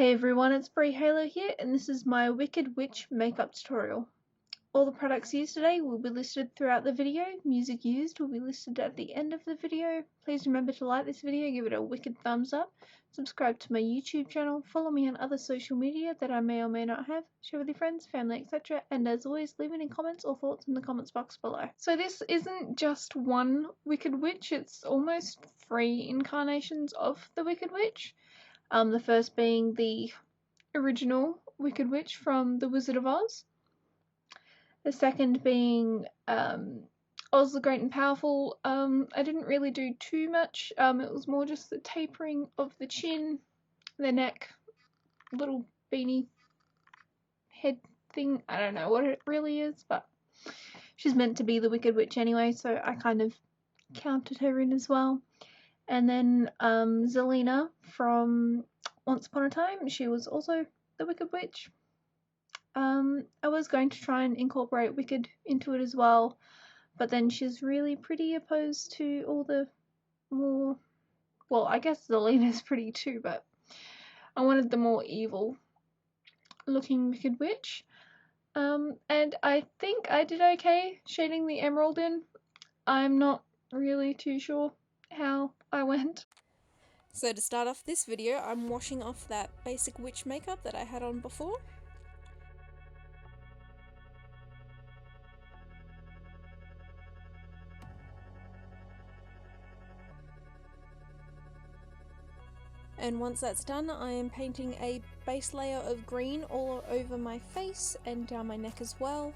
Hey everyone, it's Brie Halo here, and this is my Wicked Witch makeup tutorial. All the products used today will be listed throughout the video. Music used will be listed at the end of the video. Please remember to like this video, give it a wicked thumbs up, subscribe to my YouTube channel, follow me on other social media that I may or may not have, share with your friends, family, etc. And as always, leave any comments or thoughts in the comments box below. So this isn't just one Wicked Witch, it's almost 3 incarnations of the Wicked Witch. The first being the original Wicked Witch from The Wizard of Oz. The second being Oz the Great and Powerful. I didn't really do too much. It was more just the tapering of the chin, the neck, little beanie head thing. I don't know what it really is, but she's meant to be the Wicked Witch anyway, so I kind of counted her in as well. And then Zelina from Once Upon a Time, she was also the Wicked Witch. I was going to try and incorporate Wicked into it as well, but then she's really pretty opposed to all the more, well, I guess Zelina's pretty too, but I wanted the more evil looking Wicked Witch. And I think I did okay shading the emerald in. I'm not really too sure how I went. So to start off this video, I'm washing off that basic witch makeup that I had on before. And once that's done, I am painting a base layer of green all over my face and down my neck as well.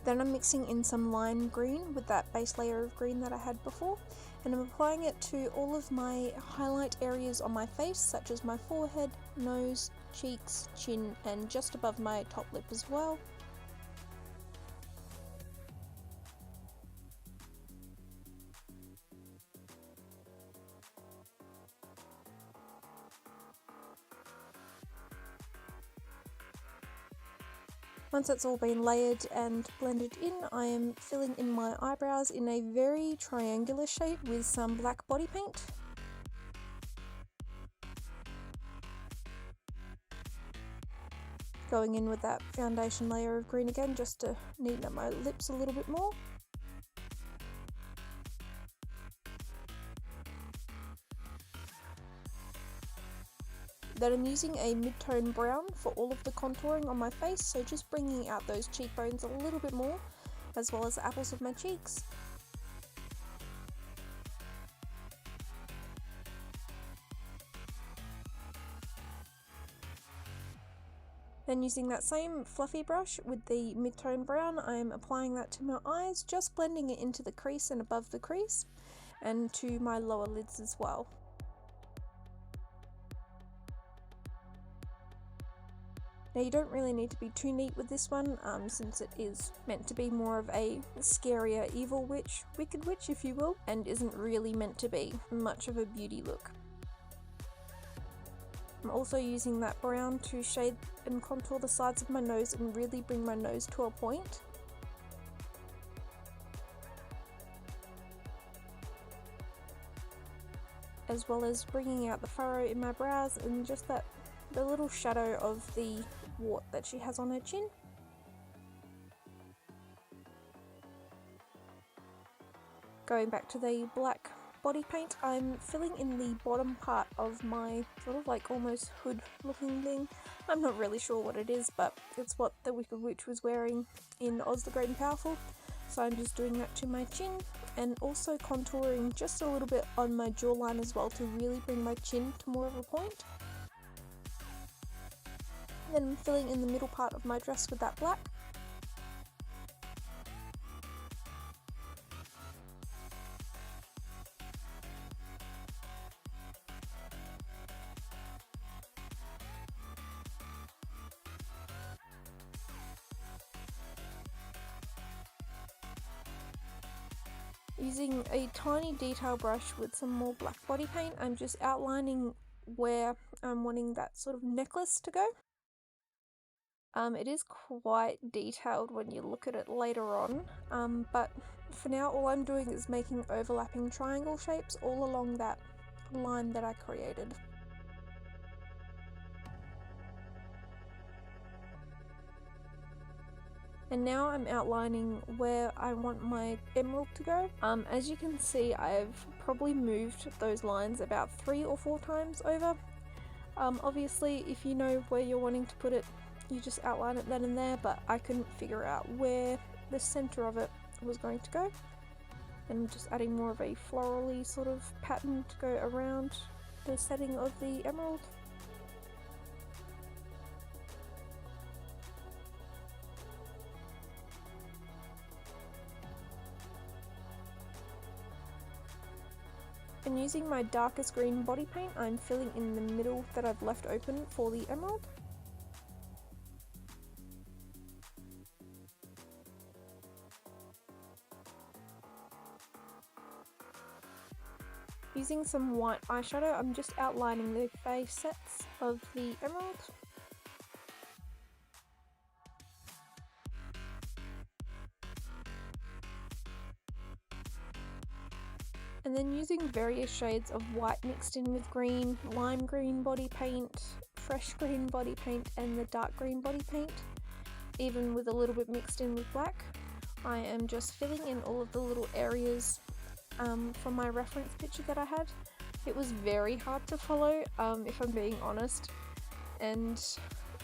Then I'm mixing in some lime green with that base layer of green that I had before, and I'm applying it to all of my highlight areas on my face, such as my forehead, nose, cheeks, chin, and just above my top lip as well. Once that's all been layered and blended in, I am filling in my eyebrows in a very triangular shape with some black body paint. Going in with that foundation layer of green again just to neaten up my lips a little bit more. Then I'm using a mid-tone brown for all of the contouring on my face, so just bringing out those cheekbones a little bit more, as well as the apples of my cheeks. Then using that same fluffy brush with the mid-tone brown, I am applying that to my eyes, just blending it into the crease and above the crease, and to my lower lids as well. Now you don't really need to be too neat with this one, since it is meant to be more of a scarier evil witch, wicked witch if you will, and isn't really meant to be much of a beauty look. I'm also using that brown to shade and contour the sides of my nose and really bring my nose to a point. As well as bringing out the furrow in my brows and just the little shadow of the wart that she has on her chin. Going back to the black body paint, I'm filling in the bottom part of my sort of like almost hood looking thing. I'm not really sure what it is, but it's what the Wicked Witch was wearing in Oz the Great and Powerful. So I'm just doing that to my chin and also contouring just a little bit on my jawline as well to really bring my chin to more of a point. Then I'm filling in the middle part of my dress with that black. Using a tiny detail brush with some more black body paint, I'm just outlining where I'm wanting that sort of necklace to go. It is quite detailed when you look at it later on, but for now all I'm doing is making overlapping triangle shapes all along that line that I created. And now I'm outlining where I want my emerald to go. As you can see, I've probably moved those lines about 3 or 4 times over. Obviously, if you know where you're wanting to put it, you just outline it then and there, but I couldn't figure out where the center of it was going to go. And I'm just adding more of a florally sort of pattern to go around the setting of the emerald. And using my darkest green body paint, I'm filling in the middle that I've left open for the emerald. Using some white eyeshadow, I'm just outlining the facets of the emerald. And then using various shades of white mixed in with green, lime green body paint, fresh green body paint, and the dark green body paint, even with a little bit mixed in with black, I am just filling in all of the little areas from my reference picture that I had. It was very hard to follow, if I'm being honest, and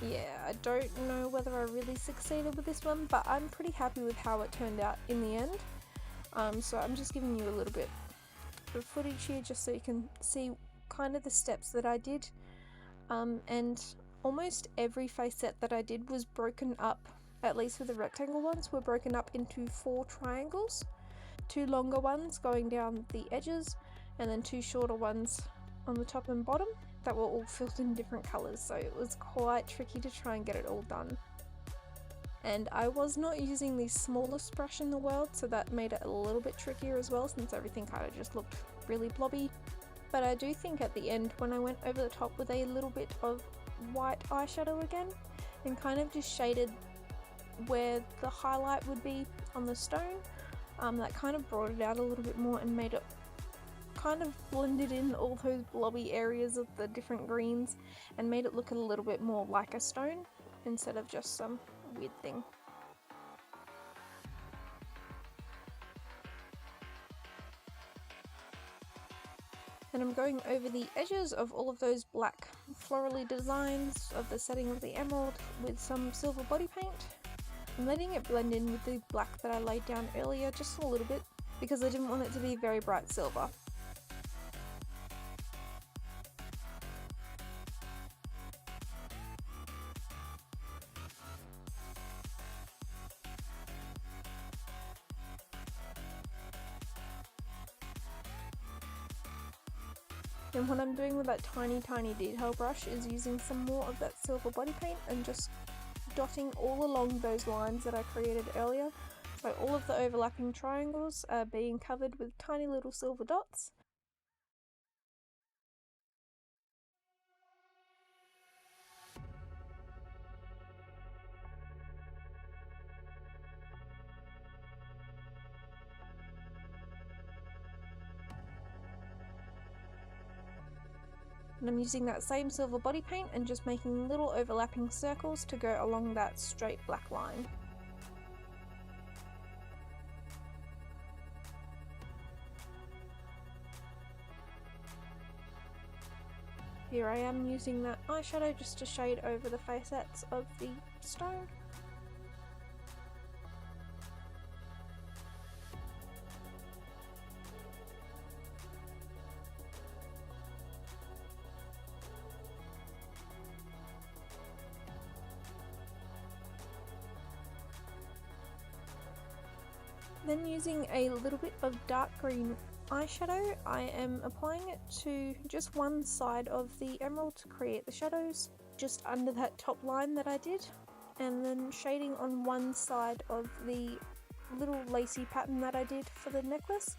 yeah, I don't know whether I really succeeded with this one, but I'm pretty happy with how it turned out in the end. So I'm just giving you a little bit of footage here just so you can see kind of the steps that I did, and almost every facet that I did was broken up, at least for the rectangle ones, were broken up into 4 triangles, 2 longer ones going down the edges and then 2 shorter ones on the top and bottom that were all filled in different colours, so it was quite tricky to try and get it all done. And I was not using the smallest brush in the world, so that made it a little bit trickier as well, since everything kind of just looked really blobby. But I do think at the end, when I went over the top with a little bit of white eyeshadow again, and kind of just shaded where the highlight would be on the stone, that kind of brought it out a little bit more and made it kind of blended in all those blobby areas of the different greens and made it look a little bit more like a stone instead of just some weird thing. And I'm going over the edges of all of those black florally designs of the setting of the emerald with some silver body paint. I'm letting it blend in with the black that I laid down earlier just a little bit because I didn't want it to be very bright silver. And what I'm doing with that tiny detail brush is using some more of that silver body paint and just dotting all along those lines that I created earlier. So all of the overlapping triangles are being covered with tiny little silver dots. And I'm using that same silver body paint and just making little overlapping circles to go along that straight black line. Here I am using that eyeshadow just to shade over the facets of the stone. Then using a little bit of dark green eyeshadow, I am applying it to just one side of the emerald to create the shadows, just under that top line that I did, and then shading on one side of the little lacy pattern that I did for the necklace.